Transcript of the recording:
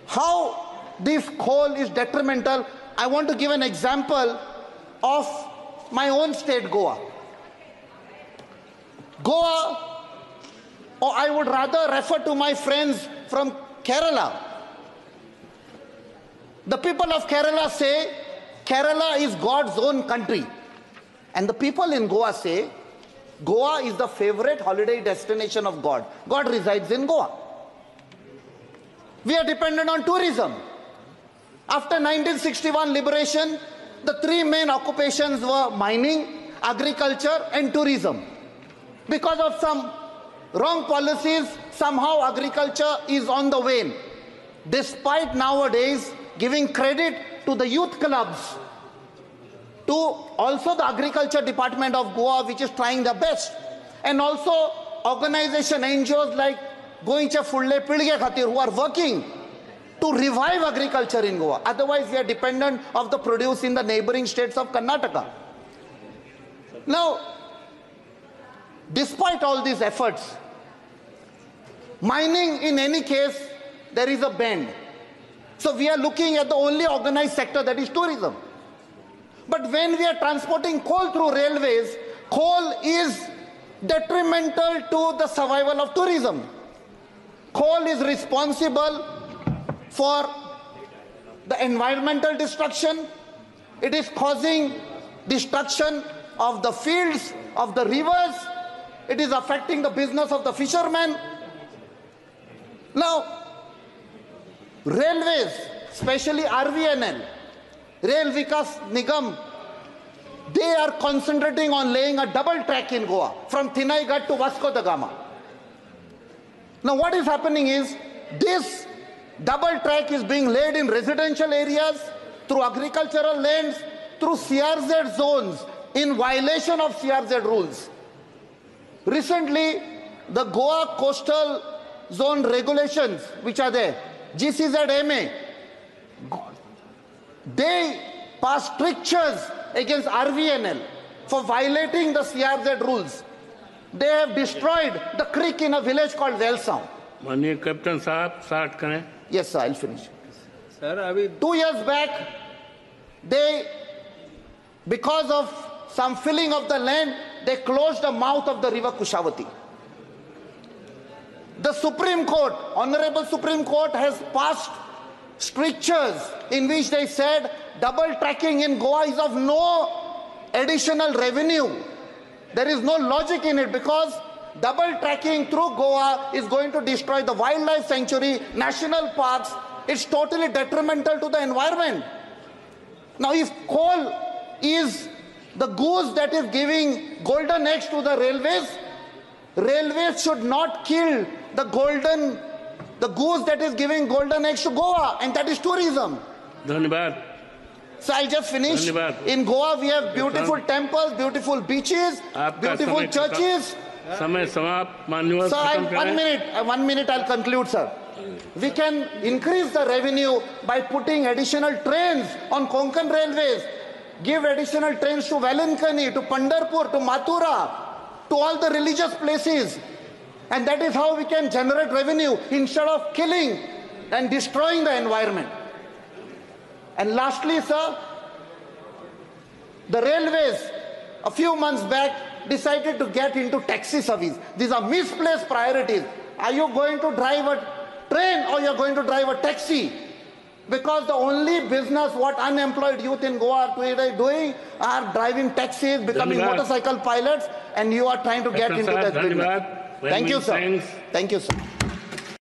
how this coal is detrimental, I want to give an example of my own state, Goa. Goa, or I would rather refer to my friends from Kerala. The people of Kerala say Kerala is God's own country. And the people in Goa say Goa is the favorite holiday destination of God. God resides in Goa. We are dependent on tourism. After 1961 liberation, the three main occupations were mining, agriculture and tourism. Because of some wrong policies, somehow agriculture is on the wane. Despite nowadays giving credit to the youth clubs, to also the agriculture department of Goa, which is trying their best, and also organization, NGOs like Goinche Fulle Pilge Khatir, who are working to revive agriculture in Goa. Otherwise, we are dependent of the produce in the neighboring states of Karnataka. Now, despite all these efforts, mining in any case, there is a bend. So we are looking at the only organized sector, that is tourism. But when we are transporting coal through railways, coal is detrimental to the survival of tourism. Coal is responsible for the environmental destruction. It is causing destruction of the fields, of the rivers. It is affecting the business of the fishermen. Now, railways, especially RVNL, Rail Vikas Nigam, they are concentrating on laying a double track in Goa from Thinaigat to Vasco da Gama. Now what is happening is this double track is being laid in residential areas, through agricultural lands, through CRZ zones in violation of CRZ rules. Recently, the Goa Coastal Zone regulations, which are there, GCZMA, they passed strictures against RVNL for violating the CRZ rules. They have destroyed the creek in a village called Velsaun. Mani Captain Saab, start kare. Yes, sir, I'll finish. Sir, 2 years back, they, because of some filling of the land, they closed the mouth of the river Kushavati. The Supreme Court, Honorable Supreme Court, has passed strictures in which they said double tracking in Goa is of no additional revenue. There is no logic in it, because double tracking through Goa is going to destroy the wildlife sanctuary, national parks. It's totally detrimental to the environment. Now, if coal is the goose that is giving golden eggs to the railways, railways should not kill the goose that is giving golden eggs to Goa, and that is tourism. Dhanyabad. So I'll just finish. Dhanyabad. In Goa, we have beautiful temples, beautiful beaches, beautiful churches. Samay samap, Manyuval. Sir, 1 minute, I'll conclude, sir. We can increase the revenue by putting additional trains on Konkan railways, give additional trains to Velankani, to Pandharpur, to Mathura, to all the religious places. And that is how we can generate revenue instead of killing and destroying the environment. And lastly, sir, the railways a few months back decided to get into taxi service. These are misplaced priorities. Are you going to drive a train or you're going to drive a taxi? Because the only business what unemployed youth in Goa are doing are driving taxis, becoming motorcycle pilots, and you are trying to get into that business. Thank you, sir. Thank you, sir.